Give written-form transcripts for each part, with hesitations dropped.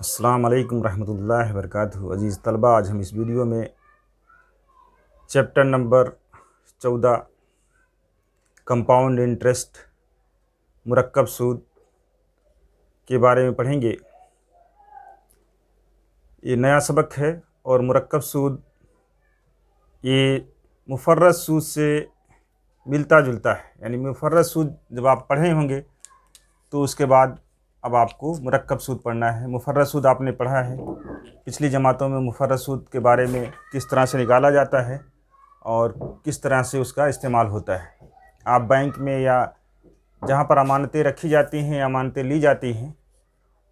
अस्सलाम वालेकुम रहमतुल्लाहि व बरकातुहू। अज़ीज़ तलबा, आज हम इस वीडियो में चैप्टर नंबर 14 कंपाउंड इंटरेस्ट मुरक्कब सूद के बारे में पढ़ेंगे। ये नया सबक है और मुरक्कब सूद ये मुफर्रद सूद से मिलता जुलता है। यानी मुफर्रद सूद जब आप पढ़े होंगे तो उसके बाद अब आपको मुरक्कब सूद पढ़ना है। मुफर्रद सूद आपने पढ़ा है, पिछली जमातों में मुफर्रद सूद के बारे में किस तरह से निकाला जाता है और किस तरह से उसका इस्तेमाल होता है। आप बैंक में या जहाँ पर अमानतें रखी जाती हैं या अमानतें ली जाती हैं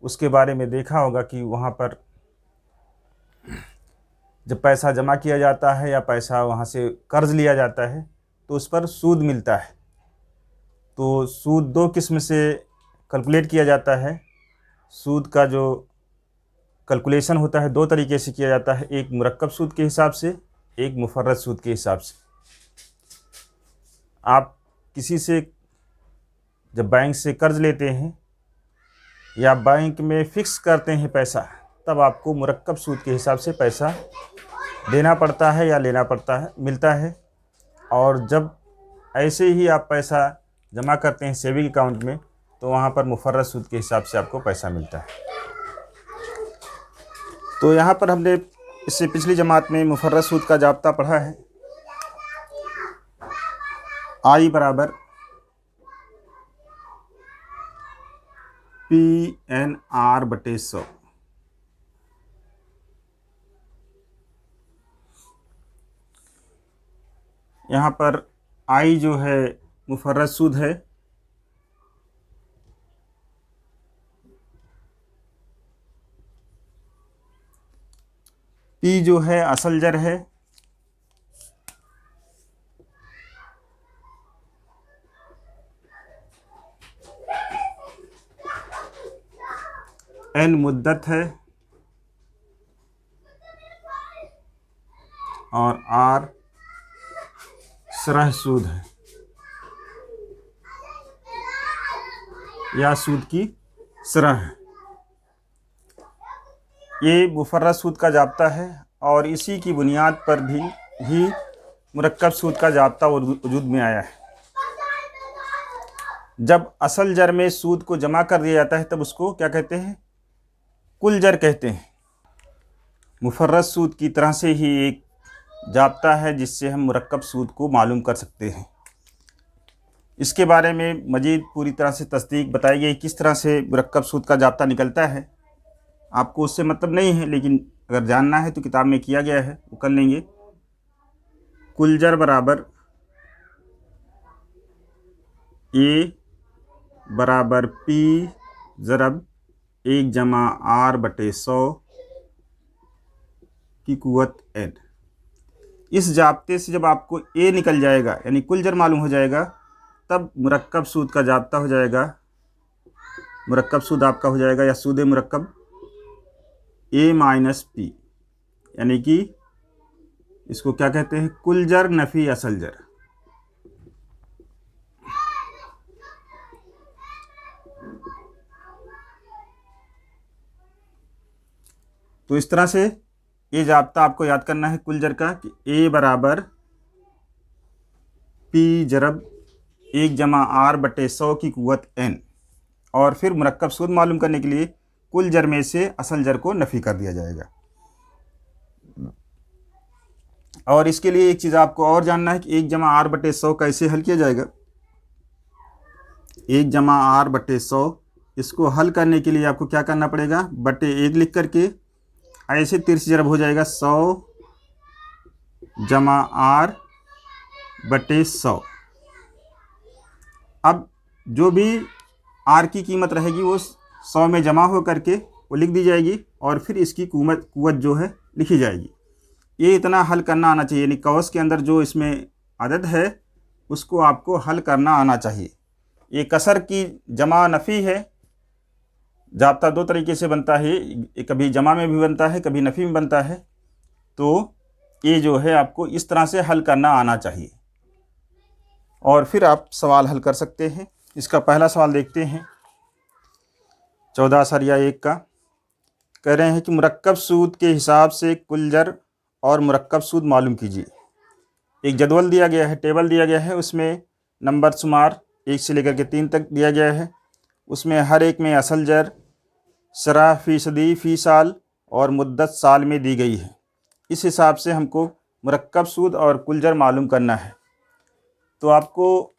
उसके बारे में देखा होगा कि वहाँ पर जब पैसा जमा किया जाता है या पैसा वहाँ से कर्ज़ लिया जाता है तो उस पर सूद मिलता है। तो सूद दो किस्म से कैलकुलेट किया जाता है। सूद का जो कैलकुलेशन होता है दो तरीके से किया जाता है, एक मुरक्कब सूद के हिसाब से, एक मुफर्रद सूद के हिसाब से। आप किसी से जब बैंक से कर्ज़ लेते हैं या बैंक में फ़िक्स करते हैं पैसा, तब आपको मुरक्कब सूद के हिसाब से पैसा देना पड़ता है या लेना पड़ता है, मिलता है। और जब ऐसे ही आप पैसा जमा करते हैं सेविंग अकाउंट में तो वहाँ पर मुफर्रद सूद के हिसाब से आपको पैसा मिलता है। तो यहाँ पर हमने इससे पिछली जमात में मुफर्रद सूद का जाब्ता पढ़ा है। आई बराबर PNR/100। यहाँ पर आई जो है मुफर्रद सूद है, पी जो है असल जर है, एन मुद्दत है और आर सरह सूद है या सूद की सरह है। ये मुफर्रद सूद का जाब्ता है और इसी की बुनियाद पर भी मुरक्कब सूद का जाब्ता वजूद में आया है। जब असल जर में सूद को जमा कर दिया जाता है तब उसको क्या कहते हैं? कुल जर कहते हैं। मुफर्रद सूद की तरह से ही एक जाब्ता है जिससे हम मुरक्कब सूद को मालूम कर सकते हैं। इसके बारे में मज़ीद पूरी तरह से तस्दीक बताई गई किस तरह से मुरक्कब सूद का जाब्ता निकलता है। आपको उससे मतलब नहीं है, लेकिन अगर जानना है तो किताब में किया गया है, वो कर लेंगे। कुल जर बराबर ए बराबर पी ज़रब 1/R/100 की कुव्वत n। इस जाब्ते से जब आपको ए निकल जाएगा यानी कुल जर मालूम हो जाएगा तब मुरक्कब सूद का जाब्ता हो जाएगा। मुरक्कब सूद आपका हो जाएगा या सूद मुरक्कब A-P, यानी कि इसको क्या कहते हैं? कुल जर नफ़ी असल जर। तो इस तरह से ये जाब्ता आपको याद करना है कुल जर का कि A बराबर P ज़रब 1/R/100 की कुव्वत n। और फिर मुरक्कब सूद मालूम करने के लिए कुल जर में से असल जर को नफ़ी कर दिया जाएगा। और इसके लिए एक चीज़ आपको और जानना है कि 1/R/100 कैसे हल किया जाएगा। 1/R/100 इसको हल करने के लिए आपको क्या करना पड़ेगा? बटे 1 लिख करके ऐसे तिरछी ज़रब हो जाएगा 100/R/100। अब जो भी आर की कीमत रहेगी वो 100 में जमा हो करके वो लिख दी जाएगी और फिर इसकी कुव्वत जो है लिखी जाएगी। ये इतना हल करना आना चाहिए, यानी कौस के अंदर जो इसमें अदद है उसको आपको हल करना आना चाहिए। ये कसर की जमा नफ़ी है। जाब्ता दो तरीके से बनता है, कभी जमा में भी बनता है, कभी नफ़ी में बनता है। तो ये जो है आपको इस तरह से हल करना आना चाहिए और फिर आप सवाल हल कर सकते हैं। इसका पहला सवाल देखते हैं 14 सरिया 1 का। कह रहे हैं कि मुरक्कब सूद के हिसाब से कुल जर और मुरक्कब सूद मालूम कीजिए। एक जदवल दिया गया है, टेबल दिया गया है, उसमें नंबर शुमार 1 से लेकर के 3 तक दिया गया है। उसमें हर एक में असल जर, शरह, फ़ीसदी, फ़ी साल और मुद्दत साल में दी गई है। इस हिसाब से हमको मुरक्कब सूद और कुल जर मालूम करना है। तो आपको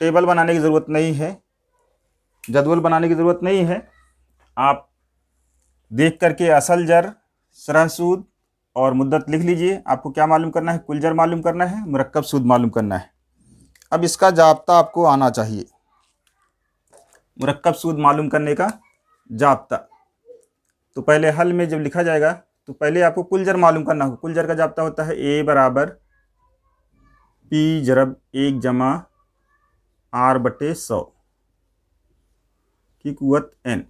टेबल बनाने की ज़रूरत नहीं है, जदवल बनाने की ज़रूरत नहीं है। आप देख करके असल जर, शरह सूद और मुद्दत लिख लीजिए। आपको क्या मालूम करना है? कुल जर मालूम करना है, मुरक्कब सूद मालूम करना है। अब इसका जाब्ता आपको आना चाहिए, मुरक्कब सूद मालूम करने का जाब्ता। तो पहले हल में जब लिखा जाएगा तो पहले आपको कुल जर मालूम करना होगा। कुल जर का जाब्ता होता है ए बराबर पी जरब 1 जमा आर बटे 100 की कुवत n।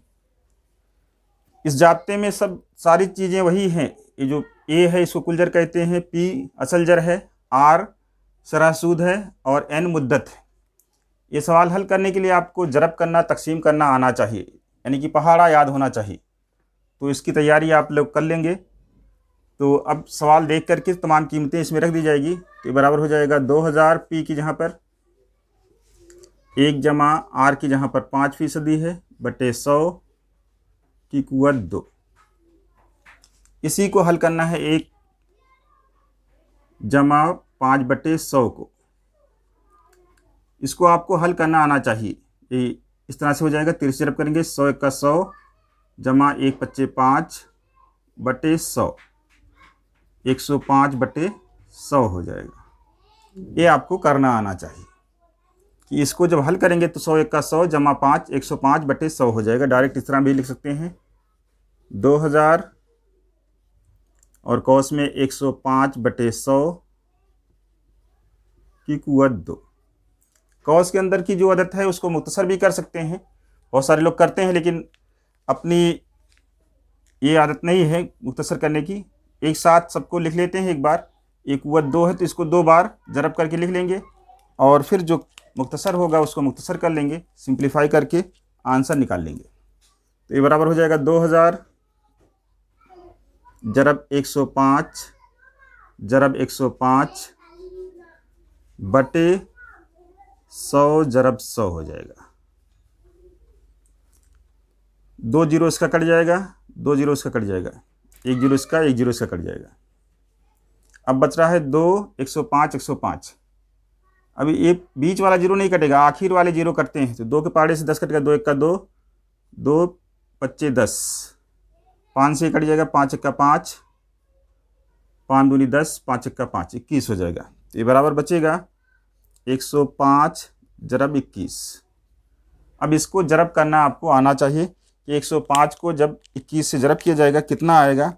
इस जाब्ते में सब सारी चीज़ें वही हैं। ये जो ए है इसको कुल जर कहते हैं, पी असल जर है, आर शरह सूद है और n मुद्दत है। ये सवाल हल करने के लिए आपको जरब करना, तकसीम करना आना चाहिए, यानी कि पहाड़ा याद होना चाहिए। तो इसकी तैयारी आप लोग कर लेंगे। तो अब सवाल देख करके तमाम कीमतें इसमें रख दी जाएगी। तो बराबर हो जाएगा 2000 पी की जहाँ पर 1 जमा आर की जहाँ पर 5% है बटे 100 की कुवत 2। इसी को हल करना है 1 जमा 5 बटे 100 को। इसको आपको हल करना आना चाहिए। ये इस तरह से हो जाएगा, 30 जरब करेंगे 100 का 100 जमा 1 पच्चे 5 बटे 100, 105 बटे 100 हो जाएगा। ये आपको करना आना चाहिए कि इसको जब हल करेंगे तो 100 का 100 जमा 5, 105 बटे 100 हो जाएगा। डायरेक्ट इस तरह भी लिख सकते हैं, 2000 और कौस में 105 बटे 100 की कुवत 2। कौस के अंदर की जो अदद है उसको मुख्तसर भी कर सकते हैं, बहुत सारे लोग करते हैं, लेकिन अपनी ये आदत नहीं है मुख्तसर करने की। एक साथ सबको लिख लेते हैं एक बार। एक कुवत 2 है तो इसको 2 बार जरब करके लिख लेंगे और फिर जो मुख्तसर होगा उसको मुख्तसर कर लेंगे, सिंप्लीफाई करके आंसर निकाल लेंगे। तो ये बराबर हो जाएगा 2000 जरब 105 जरब 105 बटे 100 जरब 100 हो जाएगा। 2 जीरो इसका कट जाएगा, 2 जीरो इसका कट जाएगा, 1 जीरो इसका, 1 जीरो इसका कट जाएगा। अब बच रहा है 2, 105, 105। अभी ये बीच वाला जीरो नहीं कटेगा, आखिर वाले जीरो कटते हैं। तो 2 के पहाड़े से 10 कटेगा, 2 1 का 2, 2 पच्चे 10, 5 से कट जाएगा, 5 1 का 5, 5 दूनी 10, 5 1 का 5, 21 हो जाएगा। तो ये बराबर बचेगा 105 जरब 21। अब इसको जरब करना आपको आना चाहिए कि 105 को जब 21 से जरब किया जाएगा कितना आएगा,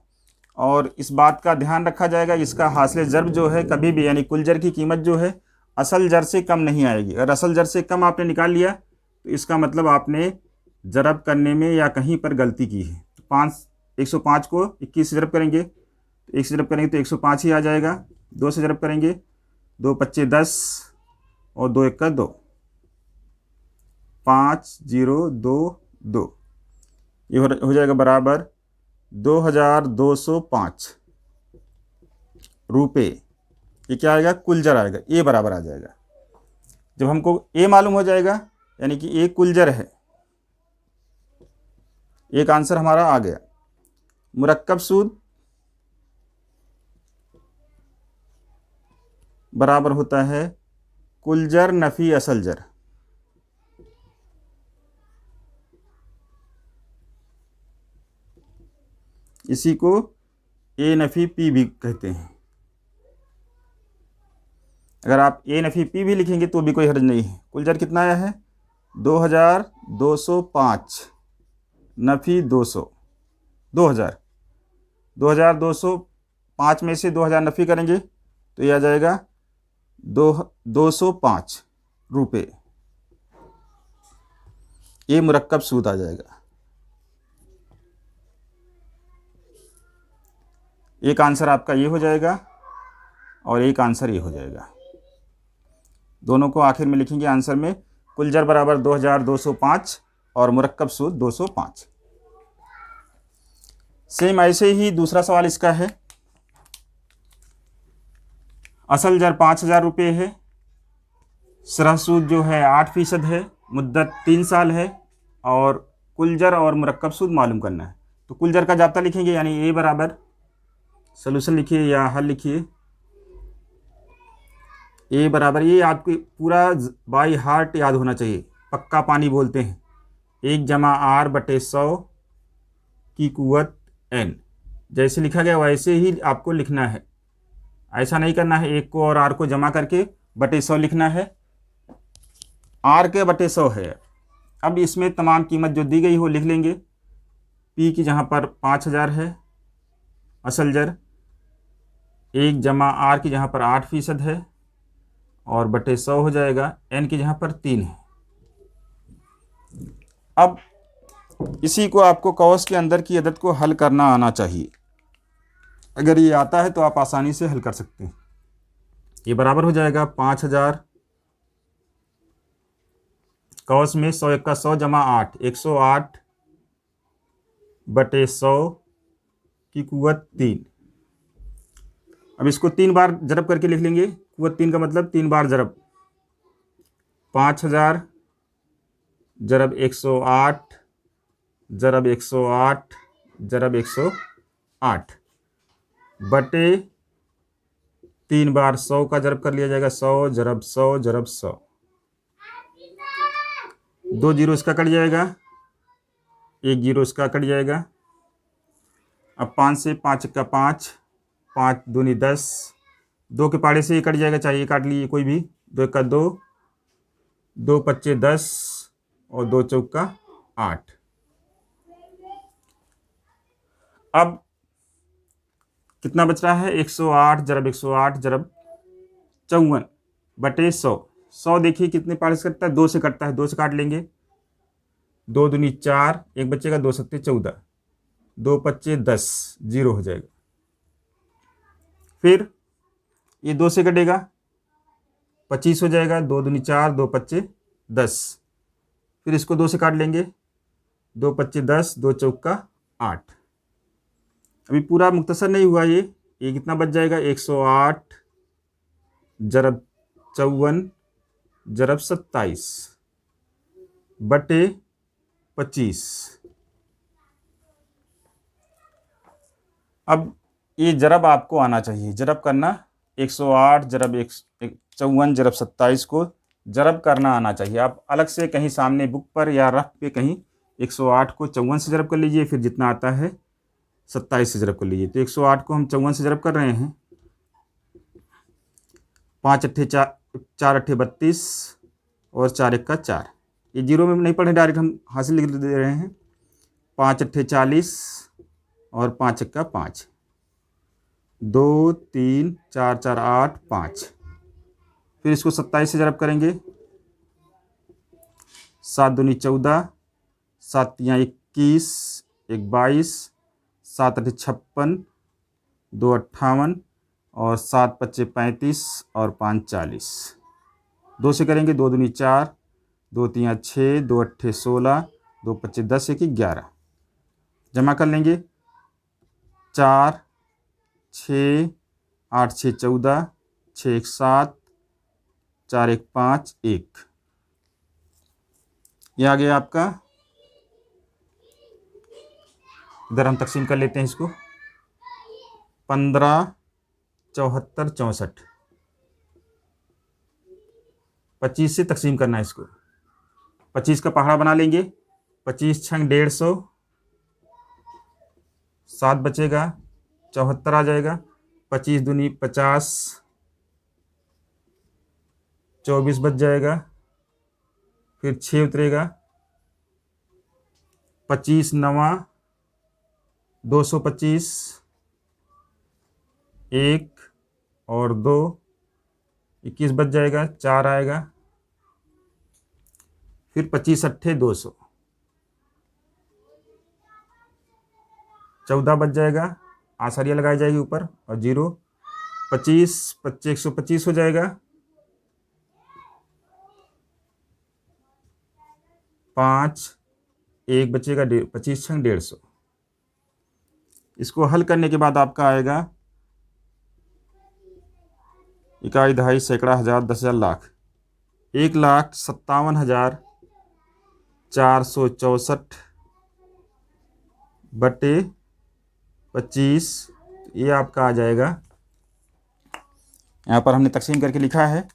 और इस बात का ध्यान रखा जाएगा इसका हासिल ज़रब जो है कभी भी, यानी कुल जर की कीमत जो है असल जर से कम नहीं आएगी। अगर असल जर से कम आपने निकाल लिया तो इसका मतलब आपने जरब करने में या कहीं पर गलती की है। तो 105 को 21 से जरब करेंगे तो 1 से जरब करेंगे तो 105 ही आ जाएगा। 2 से जरब करेंगे, 2 पच्चे 10 और 2 1 का 2, 5 0 2 2। ये हो जाएगा बराबर 2205 रुपये। ये क्या आएगा? कुल जर आएगा, ए बराबर आ जाएगा। जब हमको ए मालूम हो जाएगा यानी कि ए कुल जर है, एक आंसर हमारा आ गया। मुरक्कब सूद बराबर होता है कुल जर नफ़ी असल जर। इसी को ए नफ़ी पी भी कहते हैं। अगर आप ए नफ़ी पी भी लिखेंगे तो भी कोई हर्ज नहीं है। कुल जर कितना आया है? 2205 नफ़ी 200, 2000, 2205 में से 2000 नफ़ी करेंगे तो यह आ जाएगा 205 रुपये। ये मुरक्कब सूद आ जाएगा। एक आंसर आपका ये हो जाएगा और एक आंसर ये हो जाएगा। दोनों को आखिर में लिखेंगे आंसर में। कुल जर बराबर 2205 और मुरक्कब सूद 205। सेम ऐसे ही दूसरा सवाल इसका है। असल जर 5,000 रुपये है, सरह सूद जो है 8% है, मुद्दत 3 साल है और कुल जर और मुरक्कब सूद मालूम करना है। तो कुल जर का जाब्ता लिखेंगे, यानी ए बराबर सोल्यूशन लिखिए या हल लिखिए। ए बराबर, ये आपको पूरा बाई हार्ट याद होना चाहिए, पक्का पानी बोलते हैं, 1/r/100 की कुव्वत n। जैसे लिखा गया वैसे ही आपको लिखना है, ऐसा नहीं करना है एक को और आर को जमा करके बटे 100 लिखना है। आर के बटे 100 है। अब इसमें तमाम कीमत जो दी गई हो लिख लेंगे। पी की जहाँ पर 5,000 है असल जर, 1/r की जहाँ पर 8% है और बटे 100 हो जाएगा, n की जहाँ पर 3 है। अब इसी को आपको कॉस के अंदर की अदद को हल करना आना चाहिए। अगर ये आता है तो आप आसानी से हल कर सकते हैं। ये बराबर हो जाएगा 5,000 कॉस में 100 का 100 जमा 8, 108 बटे 100 की कुव्वत 3। अब इसको 3 बार जरब करके लिख लेंगे। कुव्वत 3 का मतलब 3 बार जरब, 5,000 जरब 108 जरब 108 जरब 108 बटे 3 बार 100 का जरब कर लिया जाएगा, 100 जरब 100 जरब 100, 2 जीरो इसका कट जाएगा, 1 जीरो इसका कट जाएगा। अब 5 से 5 का 5, 5 दूनी 10, 2 के पाड़े से ये कट जाएगा, चाहिए काट लीजिए कोई भी, 2 का 2, 2 पच्चे 10 और 2 चौका 8। अब कितना बच रहा है, 108 जरब 108 जरब 54 बटे 100। 100 देखिए कितने पाड़े से कटता है, 2 से कटता है, 2 से काट लेंगे, 2 दूनी 4, एक बचेगा, 2 सत्ते 14, 2 पच्चे 10, जीरो हो जाएगा। फिर ये 2 से कटेगा, 25 हो जाएगा, 2 दूनी 4, 2 पच्चे 10, फिर इसको 2 से काट लेंगे, 2 पच्चे 10, 2 चौका 8। अभी पूरा मुख्तसर नहीं हुआ ये कितना बच जाएगा, 108 जरब 54 जरब 27 बटे 25। अब ये जरब आपको आना चाहिए, जरब करना 108 जरब 54 जरब 27 को जरब करना आना चाहिए। आप अलग से कहीं सामने बुक पर या रफ पे कहीं 108 को 54 से जरब कर लीजिए, फिर जितना आता है 27 से जरब कर लीजिए। तो 108 को हम 54 से जरब कर रहे हैं, 5 अट्ठे 4 अट्ठे 32 और 4 1 का 4। ये जीरो में नहीं पढ़े, डायरेक्ट हम हासिल लिख दे रहे हैं। 5 अट्ठे 40 और 5 1 का 5, 2 3 4 4 8 5। फिर इसको 27 से जरब करेंगे, 7 दूनी 14, 7 तियाँ 21, 1 22, 7 अट्ठे 56, 2 58 और 7 पच्चे 35 और 5 40। 2 से करेंगे, 2 दूनी 4, 2 तियाँ 6, 2 अट्ठे 16, 2 पच्चे 10, 1 11। जमा कर लेंगे, 4 6 8 6 14, 6 1 7, 4 1 5 1। ये आ गया आपका। इधर हम तकसीम कर लेते हैं इसको, 15 74 64, 25 से तकसीम करना है इसको। 25 का पहाड़ा बना लेंगे, 25 छंग 150, 7 बचेगा, 74 आ जाएगा, 25 दूनी 50, 24 बच जाएगा, फिर 6 उतरेगा, 25 नवा 225, 1 और 2, 21 बच जाएगा, 4 आएगा, फिर 25 अट्ठे 200, 14 बच जाएगा, आसारिया लगाई जाएगी ऊपर और जीरो, 25 पच्चे 125 हो जाएगा, 5 1 बचेगा, 25 छंग 150। इसको हल करने के बाद आपका आएगा इकाई, दहाई, सैकड़ा, हज़ार, 10,000, लाख। 1,57,464 बटे 25, ये आपका आ जाएगा, यहाँ पर हमने तकसीम करके लिखा है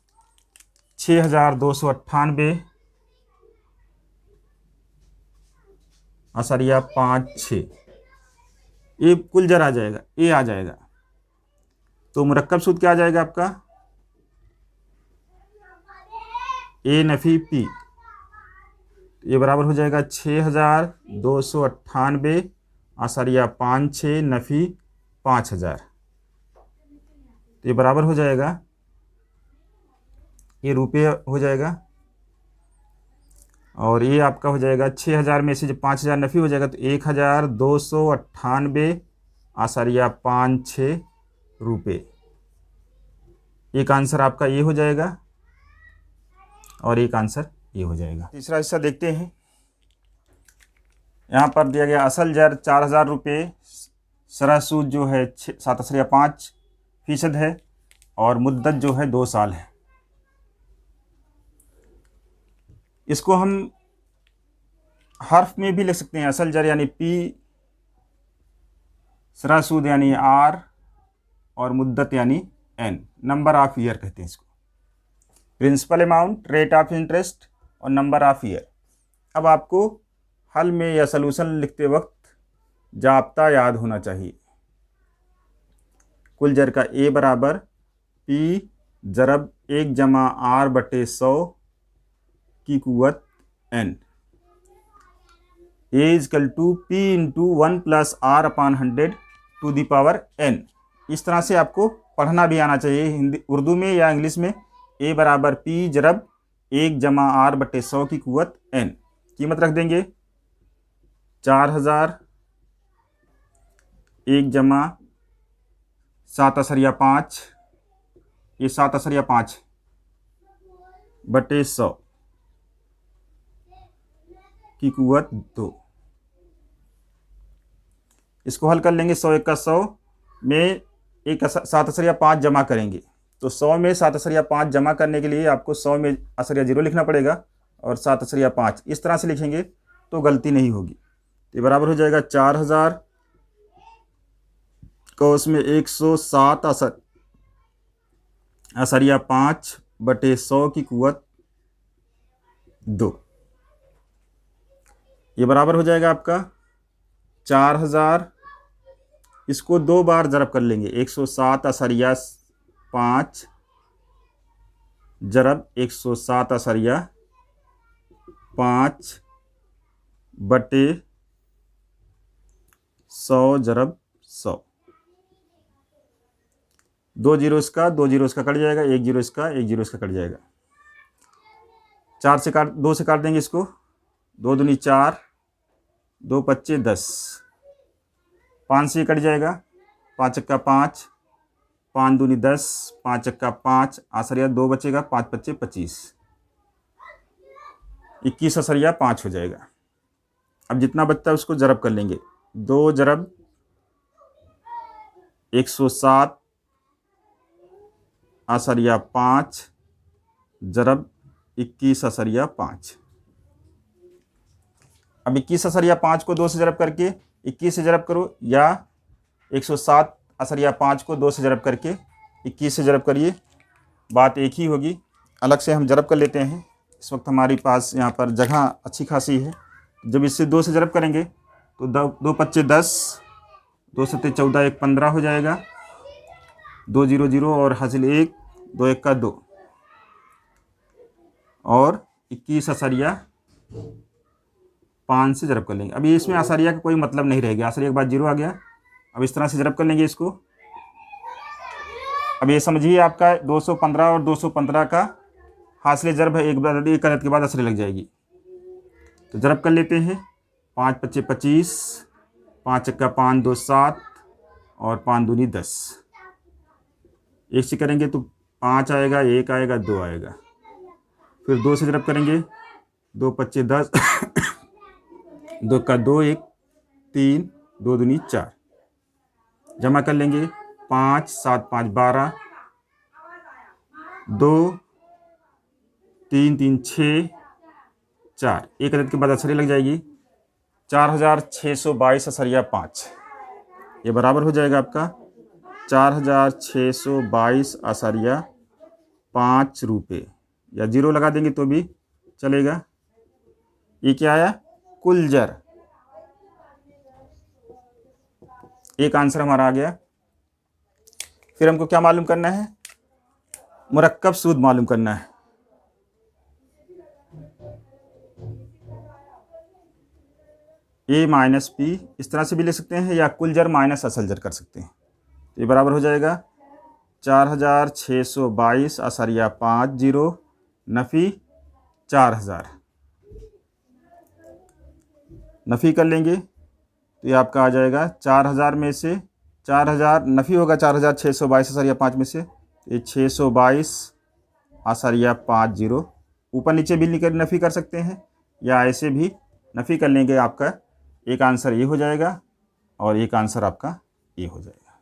6,298.56, ये कुल जर आ जाएगा, ये आ जाएगा। तो मुरक्कब सूद क्या आ जाएगा आपका, ए नफ़ी पी, ये बराबर हो जाएगा 6,298.56 नफ़ी 5,000। तो ये बराबर हो जाएगा, ये रुपये हो जाएगा, और ये आपका हो जाएगा 6,000 में से जब 5,000 नफ़ी हो जाएगा तो 1,298.56 रुपये। एक आंसर आपका ये हो जाएगा और एक आंसर ये हो जाएगा। तीसरा हिस्सा देखते हैं। यहाँ पर दिया गया असल जर 4,000 रुपये, शरह सूद जो है 7.5% है और मुद्दत जो है 2 साल है। इसको हम हर्फ में भी लिख सकते हैं, असल जर यानी पी, शरह सूद यानी आर, और मुद्दत यानी एन। नंबर ऑफ ईयर कहते हैं इसको, principal amount, rate of interest और नंबर ऑफ ईयर। अब आपको हल में या सलूशन लिखते वक्त जाब्ता याद होना चाहिए। कुल जर का ए बराबर पी ज़रब 1 जमा आर बटे 100 की कुव्वत N, A equal to P into 1 plus R upon 100 to the power N. इस तरह से आपको पढ़ना भी आना चाहिए, हिंदी, उर्दू में या इंग्लिश में। ए बराबर पी ज़रब 1 जमा आर बटे 100 की कुव्वत एन। कीमत रख देंगे 4,000, 1 जमा 7.5, ये 7.5 बटे 100 की कुव्वत 2। इसको हल कर लेंगे। 100 का 100 में एक 7.5 जमा करेंगे, तो 100 में 7.5 जमा करने के लिए आपको 100 में असरिया 0 लिखना पड़ेगा और 7.5 इस तरह से लिखेंगे तो गलती नहीं होगी। ये बराबर हो जाएगा 4,000 को उसमें 107 असरिया 5 बटे 100 की कुव्वत 2। ये बराबर हो जाएगा आपका 4,000, इसको 2 बार ज़रब कर लेंगे। 107 असरिया 5 ज़रब 107 असरिया 5 बटे 100 ज़रब 100। 2 जीरो इसका, 2 जीरो इसका कट जाएगा, 1 जीरो इसका, 1 जीरो इसका कट जाएगा। 2 से काट देंगे इसको, 2 दूनी 4, 2 पच्चे 10, 5 से कट जाएगा, 5 एक्का 5, 5 दूनी 10, 5 एक्का 5, आसरिया 2 बचेगा, 5 पच्चे 25, 21 असरिया 5 हो जाएगा। अब जितना बचता है उसको ज़रब कर लेंगे। 2 ज़रब 107 असरिया 5 ज़रब 21 असरिया 5। अब 21 असरिया 5 को 2 से ज़रब करके 21 से ज़रब करो, या 107 असरिया 5 को 2 से ज़रब करके 21 से ज़रब करिए, बात एक ही होगी। अलग से हम ज़रब कर लेते हैं, इस वक्त हमारे पास यहाँ पर जगह अच्छी खासी है। जब इससे 2 से ज़रब करेंगे तो 2 पच्चे 10, 2 सत्ते 14, 1 15 हो जाएगा, 2 जीरो जीरो और हासिल 1, 2 1 का 2, और 21 असरिया 5 से ज़रब कर लेंगे। अभी इसमें असरिया का कोई मतलब नहीं रहेगा, असरिया के बाद 0 आ गया। अब इस तरह से ज़रब कर लेंगे इसको। अब ये समझिए आपका 215 और 215 का हासिल ज़रब है, एक अदद के बाद असरी लग जाएगी। तो ज़रब कर लेते हैं। 5 पच्चे 25, 5 एक्का 5, 2 7 और 5 दूनी 10। एक से करेंगे तो 5 आएगा, 1 आएगा, 2 आएगा। फिर 2 से ज़रब करेंगे, 2 पच्चे 10, 2 का 2, 1 3, 2 दूनी 4। जमा कर लेंगे। 5 7 5 12, 2 3 3 6 4, एक अदद के बाद असरिया लग जाएगी। 4622 ये बराबर हो जाएगा आपका 4622 रुपये, या जीरो लगा देंगे तो भी चलेगा। ये क्या आया? कुल जर। एक आंसर हमारा आ गया। फिर हमको क्या मालूम करना है? मुरक्कब सूद मालूम करना है। ए माइनस पी इस तरह से भी ले सकते हैं, या कुल जर माइनस असल जर कर सकते हैं। ये बराबर हो जाएगा 4622.50 नफ़ी 4000। नफ़ी कर लेंगे तो ये आपका आ जाएगा 4000 में से 4000 नफ़ी होगा 4622.5 में से, ये 622.50 ऊपर नीचे भी नफ़ी कर सकते हैं, या ऐसे भी नफ़ी कर लेंगे। आपका एक आंसर ये हो जाएगा और एक आंसर आपका ये हो जाएगा।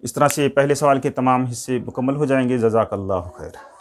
इस तरह से पहले सवाल के तमाम हिस्से मुकम्मल हो जाएंगे। जज़ाकल्लाहु खैर।